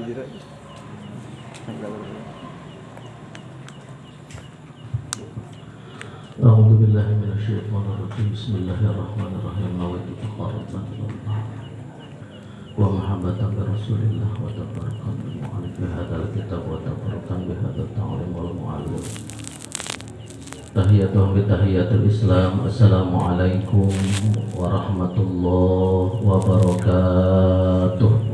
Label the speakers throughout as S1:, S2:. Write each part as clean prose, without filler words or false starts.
S1: A'udzu billahi minasyaitonir rajim. Bismillahirrahmanirrahim. Nawaitu taqarruban ilallah wa mahabbatan bi Rasulillah wa tabarrukan bil mu'allif bi hadzal kitab wa tabarrukan bi hadzal ta'lim wal mu'allim. Tahiyatuhum bi tahiyatul Islam. Assalamualaikum warahmatullahi wabarakatuh.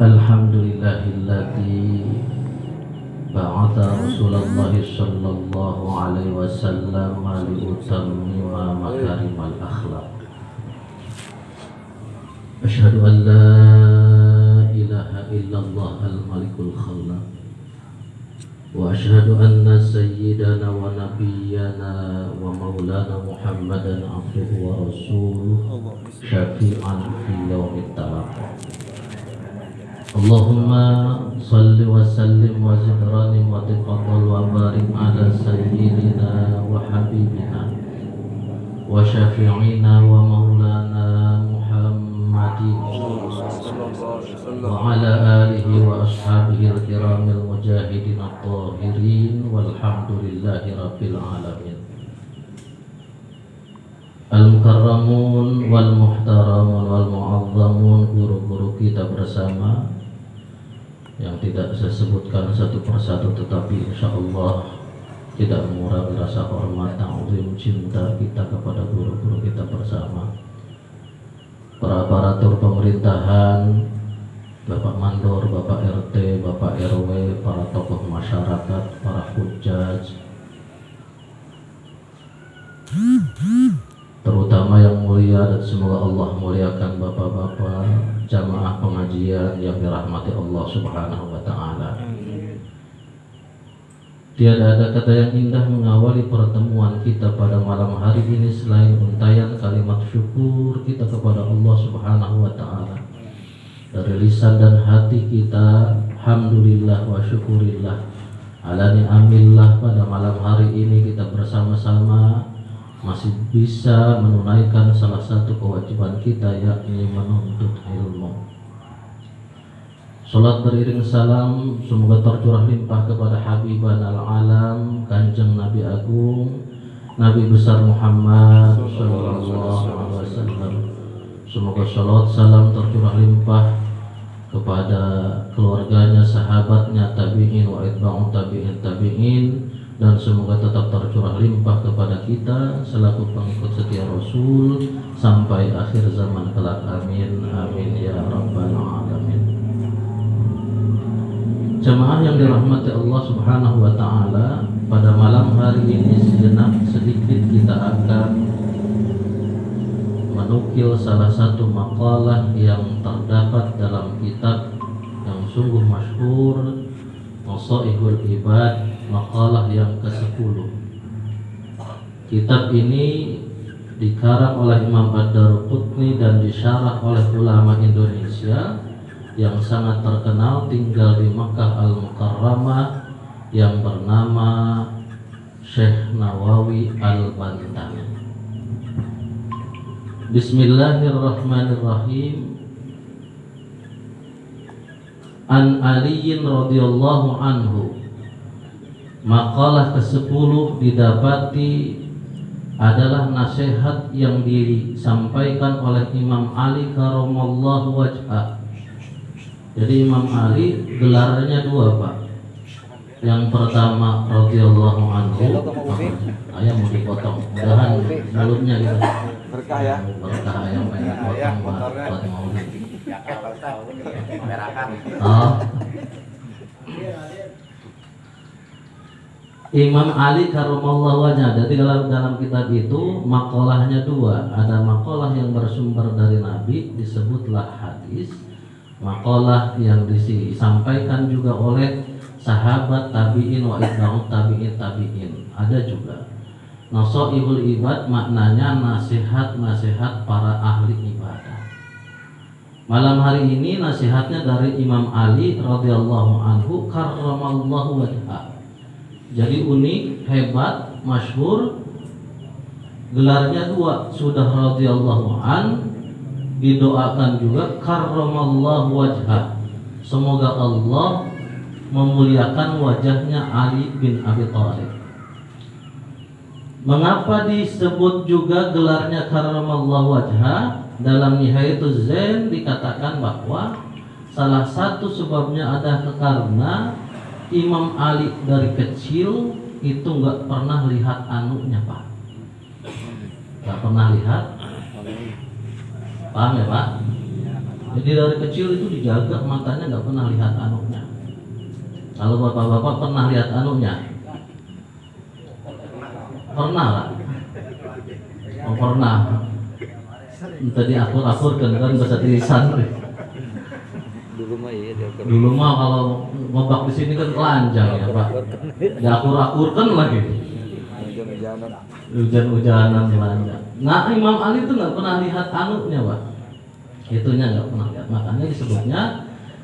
S1: Alhamdulillahilladzi ba'atha Rasulullah sallallahu alaihi wasallam liutammima makarimal akhlaq. Asyhadu an la ilaha illallah al-malikul khallaq wa asyhadu anna sayyidana wa nabiyyana wa maulana Muhammadan abduhu wa rasuluh syafi'an fi yaumit talaq. Allahumma salli wa sallim wa zid ranim wa tafadhal wa barik ala sayyidina wa habibina wa syafi'ina wa maulana Muhammadin wa ala alihi wa ashabihi al-kiramil mujahidin at-tahirin walhamdulillahi rabbil alamin. Al-mukarramun wal muhtaramun wal mu'azzamun, guru-guru kita bersama yang tidak saya sebutkan satu persatu, tetapi insyaallah tidak mengurangi rasa hormat, ta'zim, cinta kita kepada guru-guru kita bersama. Para aparatur pemerintahan, Bapak Mandor, Bapak RT, Bapak RW, para tokoh masyarakat, para hujjaj, terutama yang mulia, dan semoga Allah muliakan bapak-bapak jamaah pengajian yang dirahmati Allah Subhanahu wa ta'ala. Tiada ada kata yang indah mengawali pertemuan kita pada malam hari ini selain untayan kalimat syukur kita kepada Allah Subhanahu wa ta'ala. Dari lisan dan hati kita, alhamdulillah wa syukurillah ala ni'amillah, pada malam hari ini kita bersama-sama masih bisa menunaikan salah satu kewajiban kita, yakni menuntut ilmu. Salat beriring salam semoga tercurah limpah kepada Habiban al-alam, Kanjeng Nabi Agung, Nabi besar Muhammad sallallahu alaihi wasallam. Semoga salat salam tercurah limpah kepada keluarganya, sahabatnya, tabi'in wa itba'u tabi'in, dan semoga tetap tercurah limpah kepada kita selaku pengikut setia Rasul sampai akhir zaman kelak. Amin amin ya rabbal alamin. Jemaah yang dirahmati Allah Subhanahu wa ta'ala, pada malam hari ini sejenak sedikit kita akan menukil salah satu makalah yang terdapat dalam kitab yang sungguh masyhur, Masaihul Ibad, makalah yang ke-10. Kitab ini dikarang oleh Imam Ad-Daruqutni dan disyarah oleh ulama Indonesia yang sangat terkenal tinggal di Makkah Al-Mukarramah yang bernama Syekh Nawawi Al-Bantan. Bismillahirrahmanirrahim. An Aliyin radhiyallahu anhu, makalah ke-10 didapati adalah nasihat yang disampaikan oleh Imam Ali karamallahu wajhah. Jadi Imam Ali gelarnya dua, Pak. Yang pertama radhiyallahu anhu, ayam mau dipotong, mudahan mulutnya gitu.
S2: Berkah ya.
S1: Berkah ayam pengen dipotong buat maulid. Oh. Imam Ali karamallahu wajhah. Jadi dalam kitab itu makalahnya dua. Ada makalah yang bersumber dari Nabi, disebutlah hadis. Makalah yang disampaikan juga oleh sahabat, tabi'in wa itba'ut tabi'in. Ada juga Nasaihul Ibad, maknanya nasihat-nasihat para ahli ibadah. Malam hari ini nasihatnya dari Imam Ali radhiyallahu anhu karramallahu wajhah. Jadi unik, hebat, masyhur. Gelarnya dua, sudah radhiyallahu an, didoakan juga karramallahu wajhah, semoga Allah memuliakan wajahnya Ali bin Abi Thalib. Mengapa disebut juga gelarnya karramallahu wajhah? Dalam Nihayatuz Zain dikatakan bahwa salah satu sebabnya adalah karena Imam Ali dari kecil itu nggak pernah lihat anunya, Pak. Nggak pernah lihat. Paham ya, Pak? Jadi dari kecil itu dijaga matanya, nggak pernah lihat anunya. Kalau bapak-bapak pernah lihat anunya? Pernah lah. Oh, pernah. Tadi akur-akurkan kan bahasa tulisan. Dulu mah kalau ngobak di sini kan telanjang ya, Pak. Diakur-akurkan lagi. Hujan-hujanan telanjang. Nah, Imam Ali itu nggak pernah lihat anunya, Pak. Itunya nggak pernah lihat. Makanya disebutnya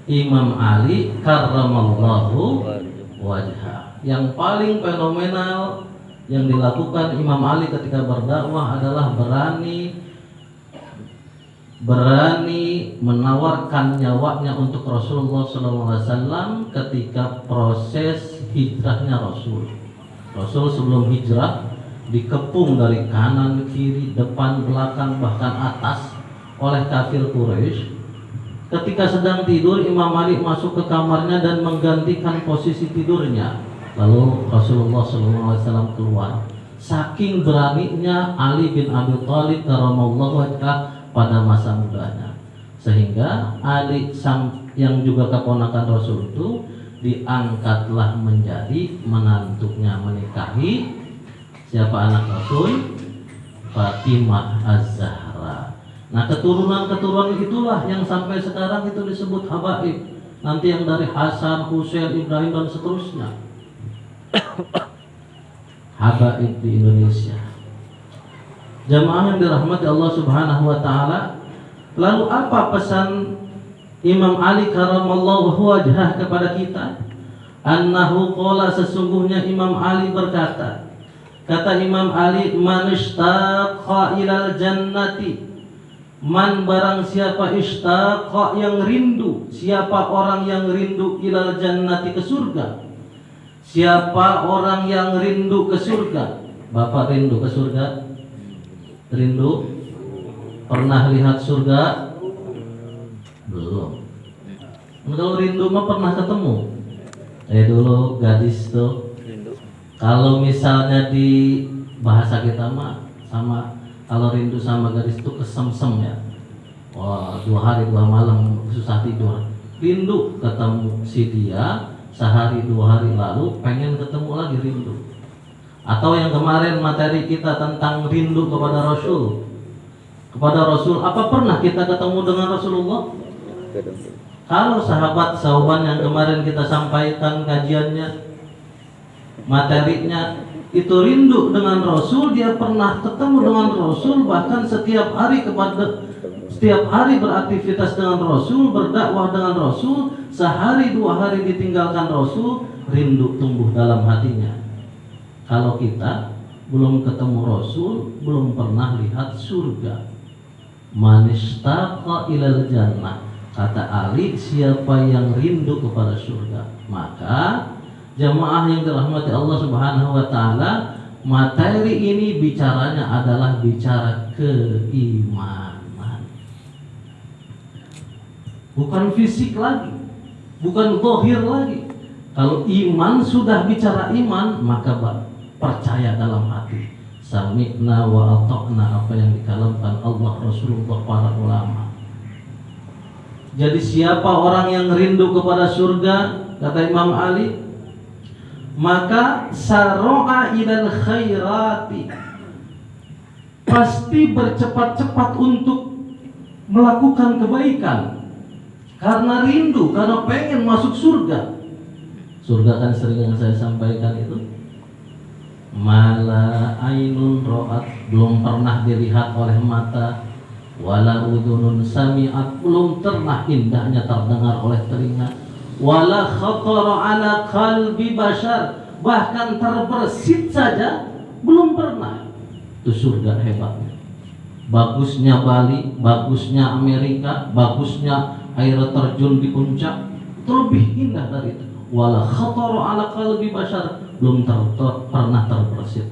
S1: Imam Ali karramallahu wajhah. Yang paling fenomenal yang dilakukan Imam Ali ketika berdakwah adalah berani menawarkan nyawanya untuk Rasulullah SAW ketika proses hijrahnya Rasul. Rasul sebelum hijrah dikepung dari kanan, kiri, depan, belakang, bahkan atas oleh kafir Quraisy. Ketika sedang tidur, Imam Ali masuk ke kamarnya dan menggantikan posisi tidurnya. Lalu Rasulullah SAW keluar. Saking beraninya Ali bin Abi Thalib karramallahu wajhah pada masa mudanya, sehingga Ali yang juga keponakan Rasul itu diangkatlah menjadi menantunya, menikahi siapa anak Rasul? Fatimah Az-Zahra. Nah, keturunan-keturunan itulah yang sampai sekarang itu disebut habaib. Nanti yang dari Hasan, Husain, Ibrahim dan seterusnya. Habaib di Indonesia. Jamaah yang dirahmati Allah Subhanahu wa taala, lalu apa pesan Imam Ali karramallahu wajhah kepada kita? Annahu qala, sesungguhnya Imam Ali berkata, kata Imam Ali, man ishtaqa ilal jannati, man barang siapa ishtaqa yang rindu, siapa orang yang rindu ilal jannati ke surga. Siapa orang yang rindu ke surga? Bapak rindu ke surga? Rindu? Pernah lihat surga? Belum. Kalau rindu mah pernah ketemu. Dulu gadis tuh. Kalau misalnya di bahasa kita mah sama, kalau rindu sama gadis itu kesemsem ya. Wah, 2 hari 2 malam susah tidur. Rindu ketemu si dia, sehari 2 hari lalu pengen ketemu lagi, rindu. Atau yang kemarin materi kita tentang rindu kepada Rasul. Kepada Rasul, apa pernah kita ketemu dengan Rasulullah? Kalau sahabat-sahabat yang kemarin kita sampaikan kajiannya, materinya itu rindu dengan Rasul, dia pernah ketemu dengan Rasul, bahkan setiap hari beraktivitas dengan Rasul, berdakwah dengan Rasul, sehari 2 hari ditinggalkan Rasul, rindu tumbuh dalam hatinya. Kalau kita belum ketemu Rasul, belum pernah lihat surga. Man ishtaqa ilal jannah, kata Ali, siapa yang rindu kepada surga. Maka jamaah yang dirahmati Allah Subhanahu wa taala, materi ini bicaranya adalah bicara keimanan. Bukan fisik lagi, bukan zahir lagi. Kalau iman sudah bicara iman, maka percaya dalam hati. Sami'na wa ata'na, apa yang dikalamkan Allah, Rasulullah, para ulama. Jadi siapa orang yang rindu kepada surga, kata Imam Ali, maka saro'a ilal khairati, pasti bercepat-cepat untuk melakukan kebaikan. Karena rindu, karena pengen masuk surga. Surga kan sering yang saya sampaikan itu, mala ainun ro'at, belum pernah dilihat oleh mata, wala udunun sami'at, belum pernah indahnya terdengar oleh telinga, wala khatara ala qalbi bashar, bahkan terbersit saja belum pernah. Itu surga hebatnya. bagusnya Bali, bagusnya Amerika, bagusnya air terjun di puncak, itu lebih indah dari itu. Wala khatara ala qalbi bashar, belum pernah terbersit.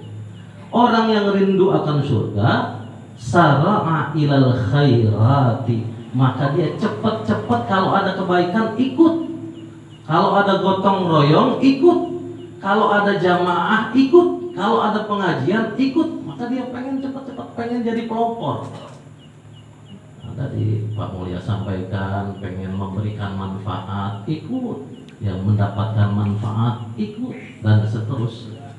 S1: Orang yang rindu akan surga, sara'a ilal khairati, maka dia cepat-cepat kalau ada kebaikan ikut, kalau ada gotong royong ikut, kalau ada jamaah ikut, kalau ada pengajian ikut, maka dia pengen cepat-cepat pengen jadi pelopor. Tadi Pak Mulya sampaikan pengen memberikan manfaat ikut, yang mendapatkan manfaat ikut, dan seterusnya.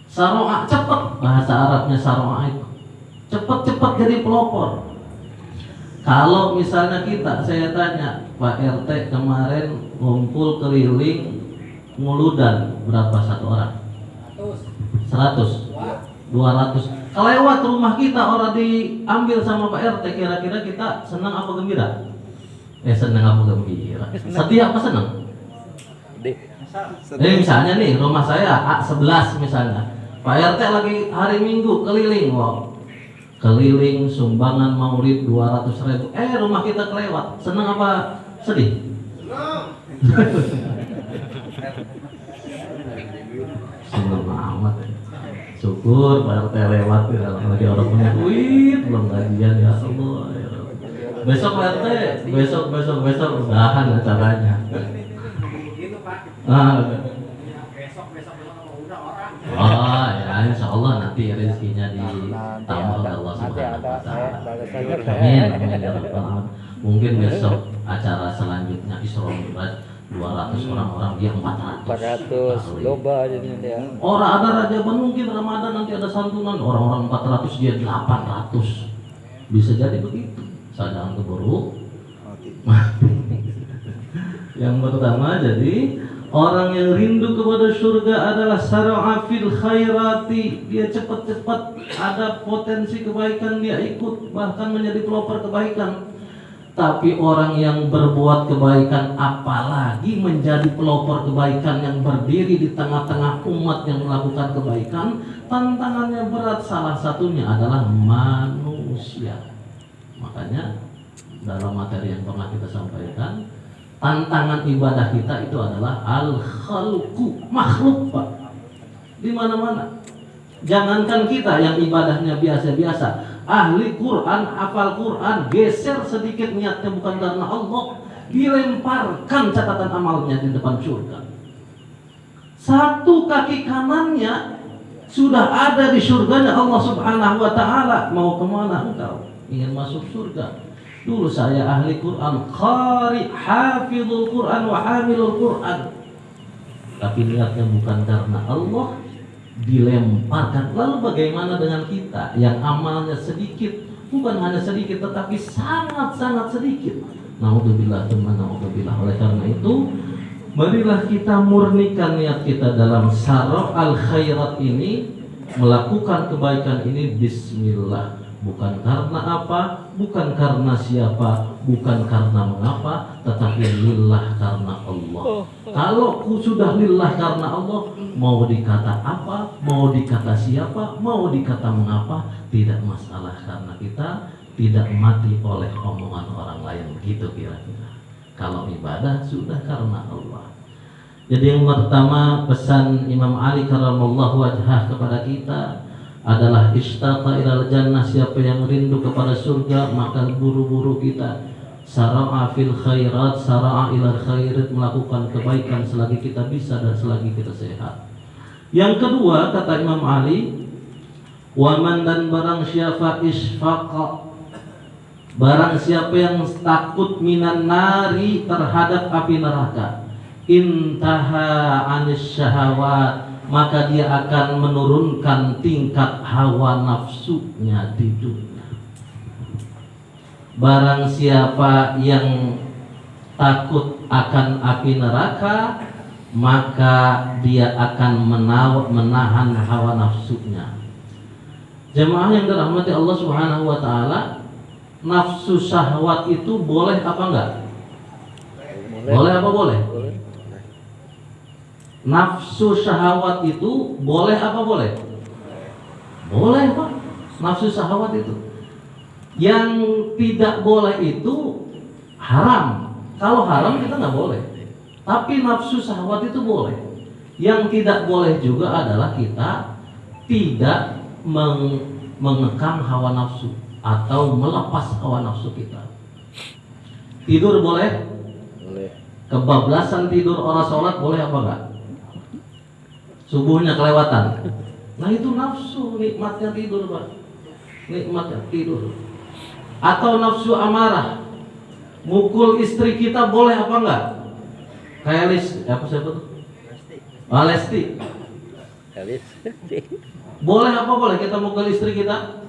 S1: Saro'a, cepat, bahasa Arabnya saro'a itu cepat-cepat jadi pelopor. Kalau misalnya saya tanya Pak RT kemarin ngumpul keliling nguludan berapa satu orang? 100, 200. Kelewat rumah kita orang diambil sama Pak RT, kira-kira kita senang apa gembira? Senang apa gembira? Sedih apa senang? Misalnya nih rumah saya A11 misalnya, Pak RT lagi hari Minggu keliling, keliling sumbangan maulid 200.000. Rumah kita kelewat, senang apa sedih? Senang amat ya. Syukur Pak RT lewat ya, lagi orang punya duit belum gajian ya Allah ya. Besok Pak RT, besok udahan acaranya. Oh ya, insya Allah nanti rezekinya ditambah oleh Allah Subhanahu wa Ta'ala. Amin. Mungkin besok acara selanjutnya Isra Mi'raj 200 orang dia 400
S2: loba jadinya dia.
S1: Orang ada Raja mungkin Ramadan nanti ada santunan orang-orang 400 dia 800. Bisa jadi begitu. Saya jangan keburu. Yang pertama jadi orang yang rindu kepada surga adalah sara'a fil khairati, dia cepat-cepat ada potensi kebaikan dia ikut, bahkan menjadi pelopor kebaikan. Tapi orang yang berbuat kebaikan, apalagi menjadi pelopor kebaikan yang berdiri di tengah-tengah umat yang melakukan kebaikan, tantangannya berat. Salah satunya adalah manusia. Makanya dalam materi yang pernah kita sampaikan, tantangan ibadah kita itu adalah al-khalqu, makhluk Pak. Di mana-mana. Jangankan kita yang ibadahnya biasa-biasa, ahli Quran, hafal Quran, geser sedikit niatnya bukan karena Allah, dilemparkan catatan amalnya di depan surga. Satu kaki kanannya sudah ada di surganya Allah Subhanahu wa Ta'ala. Mau kemana engkau? Ingin masuk surga? Dulu saya ahli Quran, qari, hafizul Quran wa hamilul Quran, tapi niatnya bukan karena Allah, dilemparkan. Lalu bagaimana dengan kita yang amalnya sedikit, bukan hanya sedikit tetapi sangat-sangat sedikit? Naudzubillah, naudzubillah. Oleh karena itu, marilah kita murnikan niat kita dalam saraf al-khairat ini, melakukan kebaikan ini bismillah. Bukan karena apa, bukan karena siapa, bukan karena mengapa, tetapi lillah karena Allah. Kalau sudah lillah karena Allah, mau dikata apa, mau dikata siapa, mau dikata mengapa, tidak masalah, karena kita tidak mati oleh omongan orang lain. Begitu kira-kira. Kalau ibadah sudah karena Allah. Jadi yang pertama pesan Imam Ali karramallahu wajhah kepada kita adalah istaqa ilal jannah, siapa yang rindu kepada surga maka buru-buru kita sara'a fil khairat, sara'a ilal khairat, melakukan kebaikan selagi kita bisa dan selagi kita sehat. Yang kedua kata Imam Ali, waman, dan barang siapa isfaqa, barang siapa yang takut minan nari, terhadap api neraka, intaha anis syahawat, maka dia akan menurunkan tingkat hawa nafsunya di dunia. Barang siapa yang takut akan api neraka, maka dia akan menahan hawa nafsunya. Jemaah yang dirahmati Allah Subhanahu wa Ta'ala, nafsu syahwat itu boleh apa enggak? Boleh apa boleh? Nafsu syahwat itu boleh apa boleh? Boleh Pak. Nafsu syahwat itu. Yang tidak boleh itu haram. Kalau haram kita nggak boleh. Tapi nafsu syahwat itu boleh. Yang tidak boleh juga adalah kita tidak mengekang hawa nafsu atau melepas hawa nafsu kita. Tidur boleh? Boleh. Kebablasan tidur orang sholat boleh apa enggak? Subuhnya kelewatan. Nah itu nafsu, nikmatnya tidur Pak. Nikmatnya tidur. Atau nafsu amarah. Mukul istri kita boleh apa enggak? Kayak apa siapa tuh? Lesti. Boleh apa boleh kita mukul istri kita?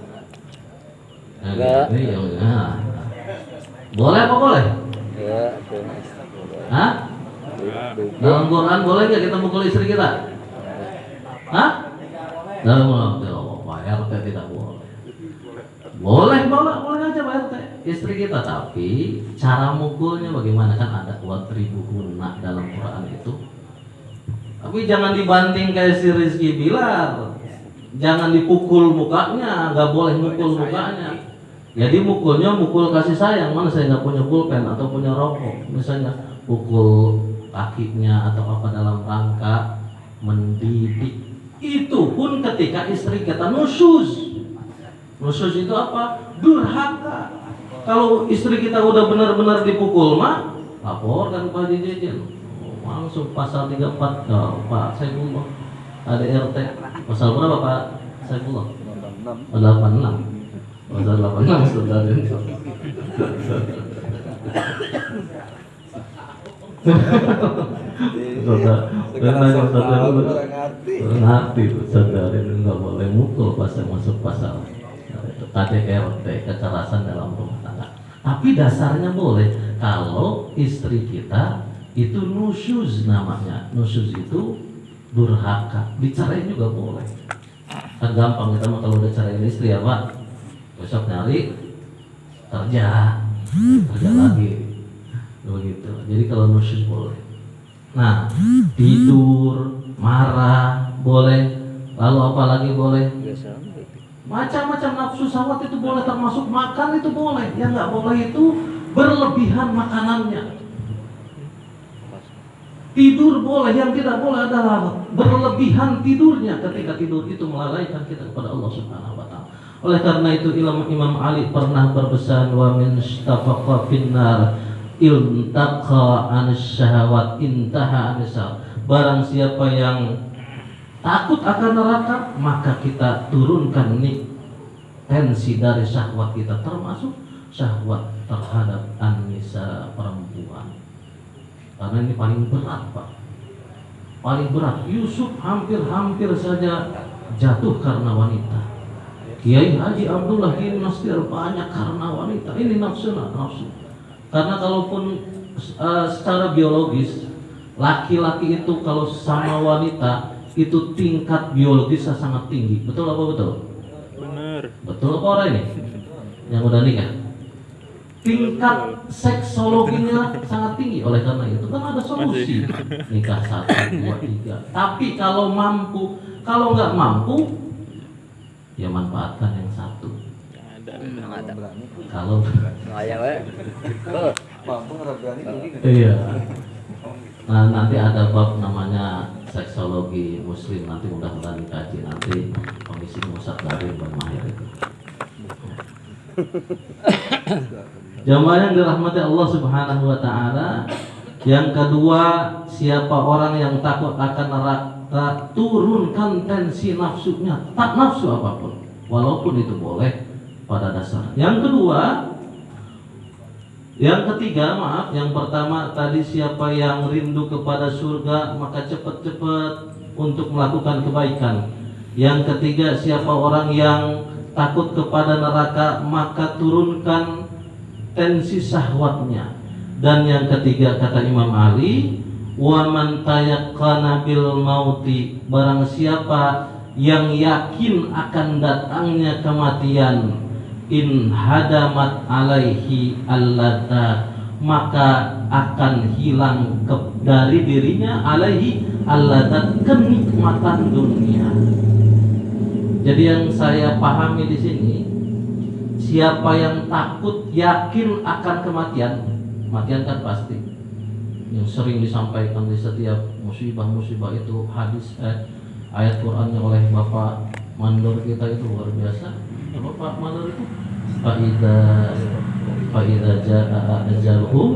S1: Enggak. Boleh apa boleh? Ya, hah? Dalam Quran boleh nggak kita mukul istri kita? Hah? Dalam Pak RT tidak boleh. Boleh aja Pak RT istri kita, tapi cara mukulnya bagaimana? Kan ada watribuhunna dalam Quran itu. Tapi jangan dibanting kayak si Rizky Bilar. Jangan dipukul mukanya, nggak boleh mukul mukanya. Jadi mukulnya mukul kasih sayang. Mana saya nggak punya pulpen atau punya rokok, misalnya pukul kakinya atau apa dalam rangka mendidik. Itu pun ketika istri kita nusyuz. Nusyuz itu apa? Durhaka. Kalau istri kita udah benar-benar dipukul mah laporkan Pak Dirjen. Langsung pasal 34 Pak Saifullah. Ada RT. Pasal berapa Pak Saifullah? 86. Pasal 86 saudara. Ngerti saudara, nggak boleh mukul pas masuk pasal KDRT, kekerasan dalam rumah tangga. Tapi dasarnya boleh kalau istri kita itu nusyuz namanya. Nusyuz itu durhaka. Dicerain juga boleh. Kan gampang kita mah kalau udah cerain istri ya Pak. Besok nyari kerja lagi begitu. Jadi kalau nusyuz boleh. Nah, tidur, marah boleh. Lalu apa lagi boleh? Macam-macam nafsu syahwat itu boleh, termasuk makan itu boleh. Yang nggak boleh itu berlebihan makanannya. Tidur boleh, yang tidak boleh adalah berlebihan tidurnya. Ketika tidur itu melalaikan kita kepada Allah Subhanahu wa Ta'ala. Oleh karena itu Imam Ali pernah berpesan, wa min istafaqa finnar iltaqa an-syahawat intaha an-syahawat. Barang siapa yang takut akan neraka, maka kita turunkan nih tensi dari syahwat kita, termasuk syahwat terhadap an-nisa, perempuan. Karena ini paling berat Pak. Paling berat. Yusuf hampir saja jatuh karena wanita. Kiai Haji Abdullah Bin Nasir banyak karena wanita. Ini nafsu. Karena kalaupun secara biologis laki-laki itu kalau sama wanita itu tingkat biologisnya sangat tinggi. Betul apa betul? Benar. Betul apa orang ini yang udah nikah? Tingkat seksologinya sangat tinggi. Oleh karena itu kan ada solusi nikah 1, 2, 3. Tapi kalau mampu, kalau nggak mampu ya manfaatkan yang satu. Kalau iya. Nah, nanti ada bab namanya seksologi muslim, nanti mudah-mudahan dikaji nanti Komisi Musad dari bermahir itu. Jamaah yang dirahmati Allah Subhanahu wa Ta'ala. Yang kedua, siapa orang yang takut akan neraka, turunkan tensi nafsunya, tak nafsu apapun, walaupun itu boleh pada dasar. Yang kedua, yang ketiga, yang pertama tadi siapa yang rindu kepada surga maka cepat-cepat untuk melakukan kebaikan. Yang ketiga, siapa orang yang takut kepada neraka maka turunkan tensi syahwatnya. Dan yang ketiga kata Imam Ali, wa man tayaqqana bil mauti, barang siapa yang yakin akan datangnya kematian, in hadamat alaihi allata, maka akan hilang dari dirinya alaihi allata, kenikmatan dunia. Jadi yang saya pahami di sini, siapa yang takut yakin akan kematian, kematian kan pasti, yang sering disampaikan di setiap musibah-musibah itu hadis ayat Qur'annya oleh Bapak Mandor kita itu luar biasa. Bapak Mandor itu Fa'idza jaa ajaluhum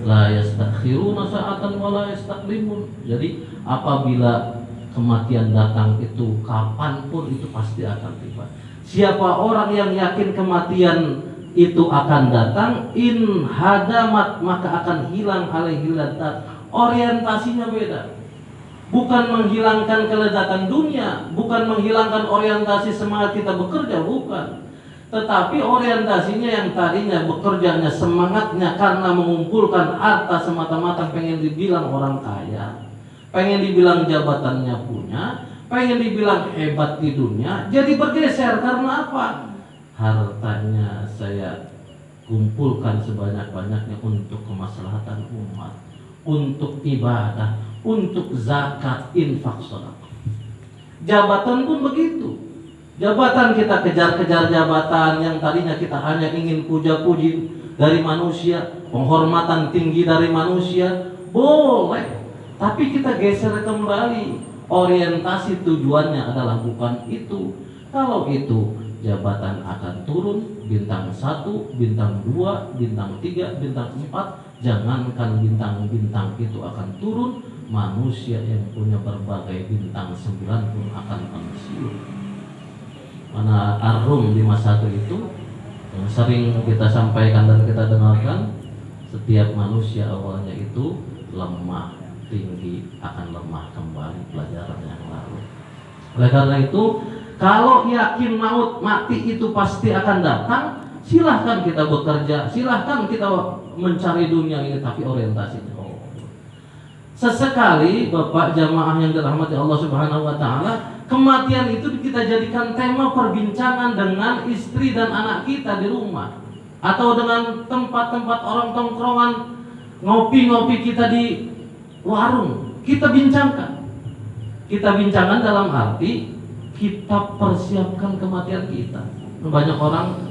S1: la yastakhiruna sa'atan wa la yastaqdimun. Jadi apabila kematian datang itu kapanpun itu pasti akan tiba. Siapa orang yang yakin kematian itu akan datang, in hadamat maka akan hilang alaihi lazzat. Orientasinya beda. Bukan menghilangkan kelezatan dunia, bukan menghilangkan orientasi semangat kita bekerja, bukan. Tetapi orientasinya yang tadinya bekerjanya semangatnya karena mengumpulkan harta semata-mata pengen dibilang orang kaya, pengen dibilang jabatannya punya, pengen dibilang hebat di dunia, jadi bergeser karena apa? Hartanya saya kumpulkan sebanyak-banyaknya untuk kemaslahatan umat, untuk ibadah, untuk zakat, infak, sedekah. Jabatan pun begitu. Jabatan kita kejar-kejar jabatan yang tadinya kita hanya ingin puja-puji dari manusia, penghormatan tinggi dari manusia, boleh. Tapi kita geser kembali. Orientasi tujuannya adalah bukan itu. Kalau itu jabatan akan turun, bintang 1, bintang 2, bintang 3, bintang 4. Jangankan bintang-bintang itu akan turun, manusia yang punya berbagai bintang 9 pun akan pensiun. Mana Ar-Rum 51 itu yang sering kita sampaikan dan kita dengarkan, setiap manusia awalnya itu lemah, tinggi akan lemah kembali, pelajaran yang lalu. Oleh karena itu, kalau yakin maut mati itu pasti akan datang, silahkan kita bekerja, silahkan kita mencari dunia ini, tapi orientasinya sesekali Bapak jamaah yang dirahmati Allah Subhanahu wa taala, kematian itu kita jadikan tema perbincangan dengan istri dan anak kita di rumah, atau dengan tempat-tempat orang tongkrongan, ngopi-ngopi kita di warung, kita bincangkan. Kita bincangkan dalam arti kita persiapkan kematian kita. Banyak orang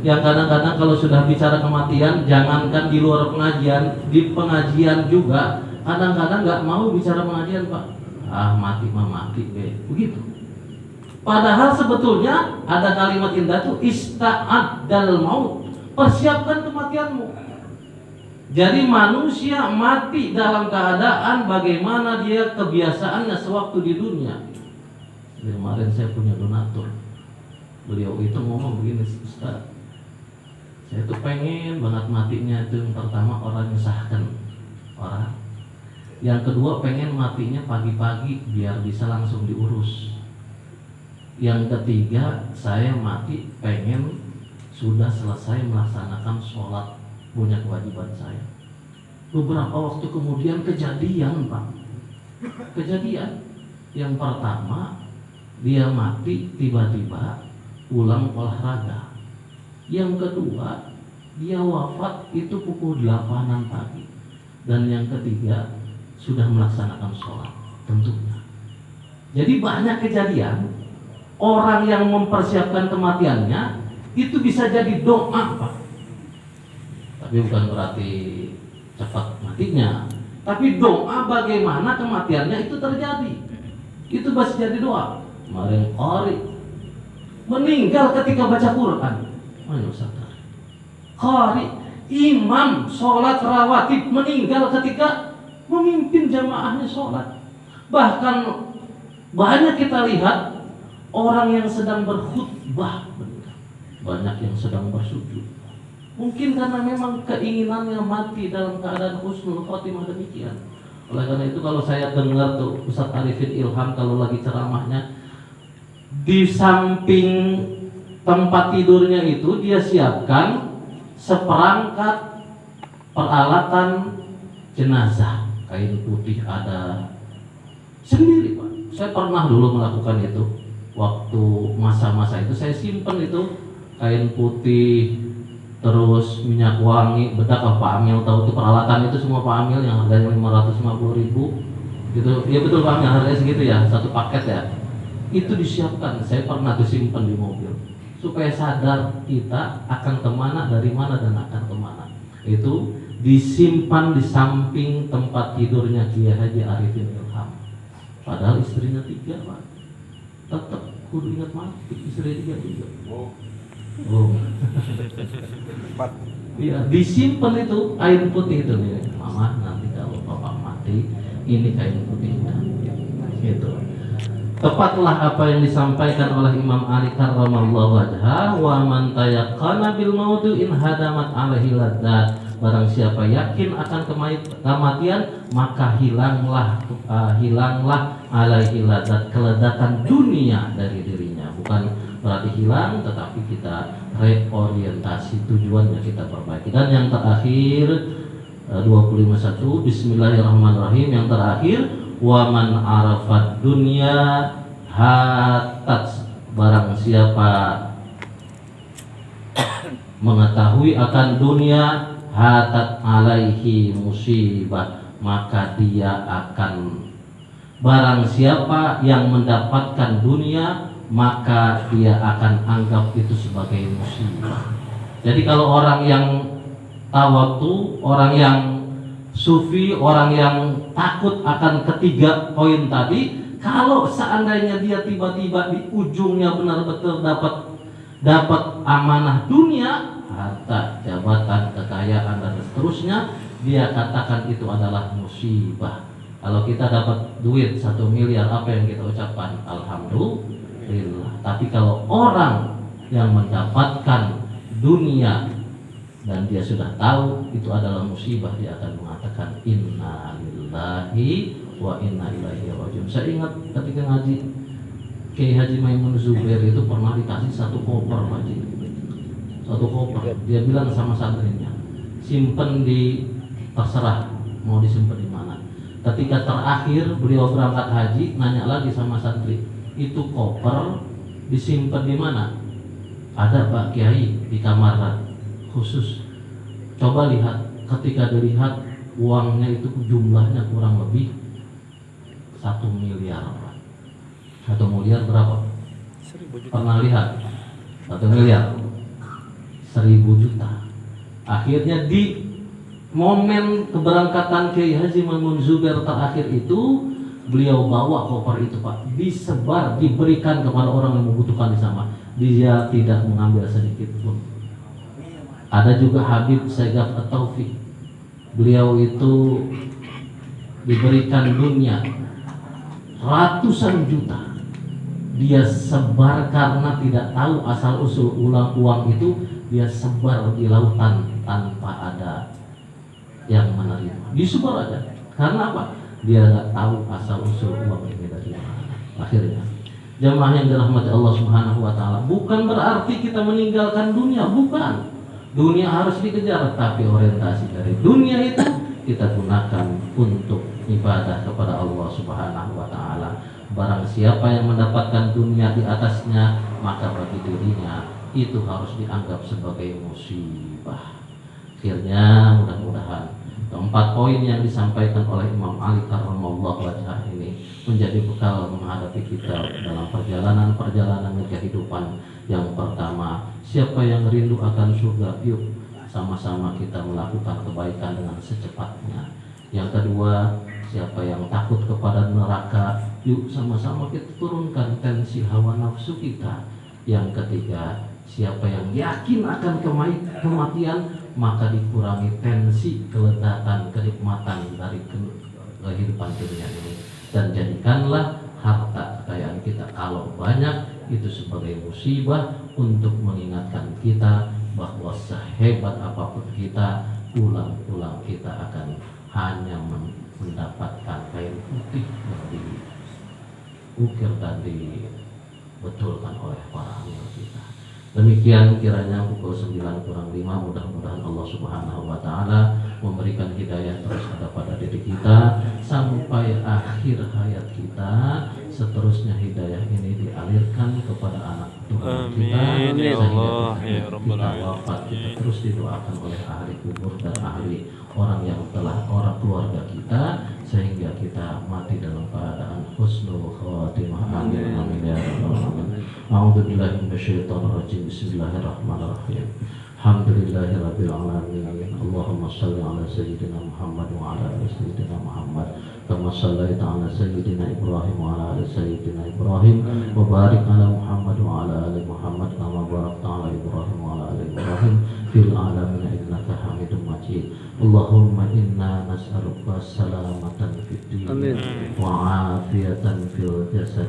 S1: yang kadang-kadang kalau sudah bicara kematian, jangankan di luar pengajian, di pengajian juga kadang-kadang nggak mau bicara pengajian, Pak. Mati mah mati, begitu. Padahal sebetulnya ada kalimat indah tuh, ista'addal maut, persiapkan kematianmu. Jadi manusia mati dalam keadaan bagaimana dia kebiasaannya sewaktu di dunia. Kemarin saya punya donatur, beliau itu ngomong begini, Ustaz, saya tuh pengen banget matinya itu yang pertama orang nyesahkan orang, yang kedua pengen matinya pagi-pagi biar bisa langsung diurus, yang ketiga saya mati pengen sudah selesai melaksanakan sholat, punya kewajiban saya. Beberapa waktu kemudian kejadian, Pak. Kejadian yang pertama, dia mati tiba-tiba pulang olahraga. Yang kedua, dia wafat itu pukul 8-an pagi. Dan yang ketiga, sudah melaksanakan sholat tentunya. Jadi banyak kejadian orang yang mempersiapkan kematiannya itu bisa jadi doa, Pak. Tapi bukan berarti cepat matinya, tapi doa bagaimana kematiannya itu terjadi, itu bisa jadi doa. Kemarin Qari meninggal ketika baca Quran. Mana Ustaz? Qari imam sholat rawatib meninggal ketika memimpin jamaahnya sholat. Bahkan banyak kita lihat orang yang sedang berkhutbah meninggal, banyak yang sedang bersujud. Mungkin karena memang keinginannya mati dalam keadaan husnul khotimah demikian. Oleh karena itu kalau saya dengar tuh Ustaz Arifin Ilham kalau lagi ceramahnya, di samping tempat tidurnya itu dia siapkan seperangkat peralatan jenazah, kain putih ada sendiri, Pak. Saya pernah dulu melakukan itu. Waktu masa-masa itu saya simpen itu kain putih, terus minyak wangi, bedak. Pak Amil tahu itu peralatan itu semua, Pak Amil yang harganya 550.000 gitu. Ya betul Pak Amil, harganya segitu ya, satu paket ya. Itu disiapkan, saya pernah tuh simpen di mobil. supaya sadar kita akan kemana, dari mana, dan akan kemana. Itu disimpan di samping tempat tidurnya Kiai Haji Arifin Ilham. Padahal istrinya 3, Pak. Tetap kudu ingat mati, istri 3 juga. Oh. Iya, disimpan itu kain putih itu nih, Mama. Nanti kalau Bapak mati, ini kain putihnya. Gitu. Tepatlah apa yang disampaikan oleh Imam Ali karramallahu wajhah, wa man tayaqqana bil mautu in hadamat alaihi ladzat. Barang siapa yakin akan kematian, maka hilanglah alaihi ladzat, kelezatan dunia dari dirinya. Bukan berarti hilang, tetapi kita reorientasi, tujuannya kita perbaiki. Dan yang terakhir 25:1 Bismillahirrahmanirrahim, yang terakhir wa man arafat dunya hatat. Barang siapa mengetahui akan dunia, hatat alaihi musibah, maka dia akan, barang siapa yang mendapatkan dunia, maka dia akan anggap itu sebagai musibah. Jadi kalau orang yang tawatu, orang yang sufi, orang yang takut akan ketiga poin tadi, kalau seandainya dia tiba-tiba di ujungnya benar-benar dapat amanah dunia, harta, jabatan, kekayaan, dan seterusnya, dia katakan itu adalah musibah. Kalau kita dapat duit 1 miliar, apa yang kita ucapkan? Alhamdulillah. Tapi kalau orang yang mendapatkan dunia dan dia sudah tahu itu adalah musibah, dia akan mengatakan inna lillahi wa inna ilaihi rajiun. Saya ingat ketika ngaji Kiai Haji Maimun Zubair itu pernah dikasih 1 koper, Pak Haji. 1 koper. Dia bilang sama santrinya, simpen di, terserah mau disimpan di mana. Ketika terakhir beliau berangkat haji, nanya lagi sama santri, itu koper disimpan di mana? Ada, Pak Kiai, di kamar khusus. Coba lihat. Ketika dilihat, uangnya itu jumlahnya kurang lebih 1 miliar. 1 miliar berapa? 1.000 juta. Pernah lihat? 1 miliar 1.000 juta. Akhirnya di momen keberangkatan Kiai Haji Maimun Zubair terakhir itu, beliau bawa koper itu, Pak, disebar, diberikan kepada orang yang membutuhkan di sana. Dia tidak mengambil sedikit pun. Ada juga Habib Segaf At-Taufik, beliau itu diberikan dunia ratusan juta. Dia sebar karena tidak tahu asal usul uang itu, dia sebar di lautan tanpa ada yang menerima. Disebar aja. Karena apa? Dia nggak tahu asal usul uang ini dari mana. Akhirnya, jamaah yang dirahmati Allah Subhanahu wa taala, bukan berarti kita meninggalkan dunia, bukan. Dunia harus dikejar, tapi orientasi dari dunia itu kita gunakan untuk ibadah kepada Allah Subhanahu wa taala. Barang siapa yang mendapatkan dunia di atasnya, maka bagi dirinya itu harus dianggap sebagai musibah. Akhirnya mudah-mudahan 4 poin yang disampaikan oleh Imam Ali karramallahu wajhah ini menjadi bekal menghadapi kita dalam perjalanan kehidupan. Yang pertama, siapa yang rindu akan surga, yuk sama-sama kita melakukan kebaikan dengan secepatnya. Yang kedua, siapa yang takut kepada neraka, yuk sama-sama kita turunkan tensi hawa nafsu kita. Yang ketiga, siapa yang yakin akan kematian, maka dikurangi tensi, kelezatan, kenikmatan dari kehidupan dunia ini. Dan jadikanlah harta kekayaan kita kalau banyak itu sebagai musibah untuk mengingatkan kita bahwa sehebat apapun kita, pulang-pulang kita akan hanya mendapatkan kain putih yang diukir dan dibetulkan oleh para amil kita. Demikian kiranya pukul 9:05, mudah-mudahan Allah Subhanahu wa taala memberikan hidayah terus pada diri kita sampai akhir hayat kita, seterusnya hidayah ini dialirkan kepada anak turunan kita,
S2: Amin ya Allah ya
S1: sehingga
S2: Rabbal
S1: kita wafat kita terus didoakan oleh ahli kubur dan ahli orang yang telah orang keluarga kita, sehingga kita mati dalam keadaan husnul khatimah. Amin amin ya rabbal alamin. A'udzubillahi minasyaitonir rajim. Bismillahirrahmanirrahim. Alhamdulillahirabbil alamin. Allahumma shalli ala sayyidina Muhammad wa ala ali sayyidina Muhammad kama shallaita ala sayyidina Ibrahim wa ala ali sayyidina Ibrahim wa barik ala Muhammad wa ala ali Muhammad kama barakta ala Ibrahim wa ala ali Ibrahim fil alamin innaka Hamidum Majid. Allahumma inna nas'aluka salamatan fid din wa afiyatan fil jasad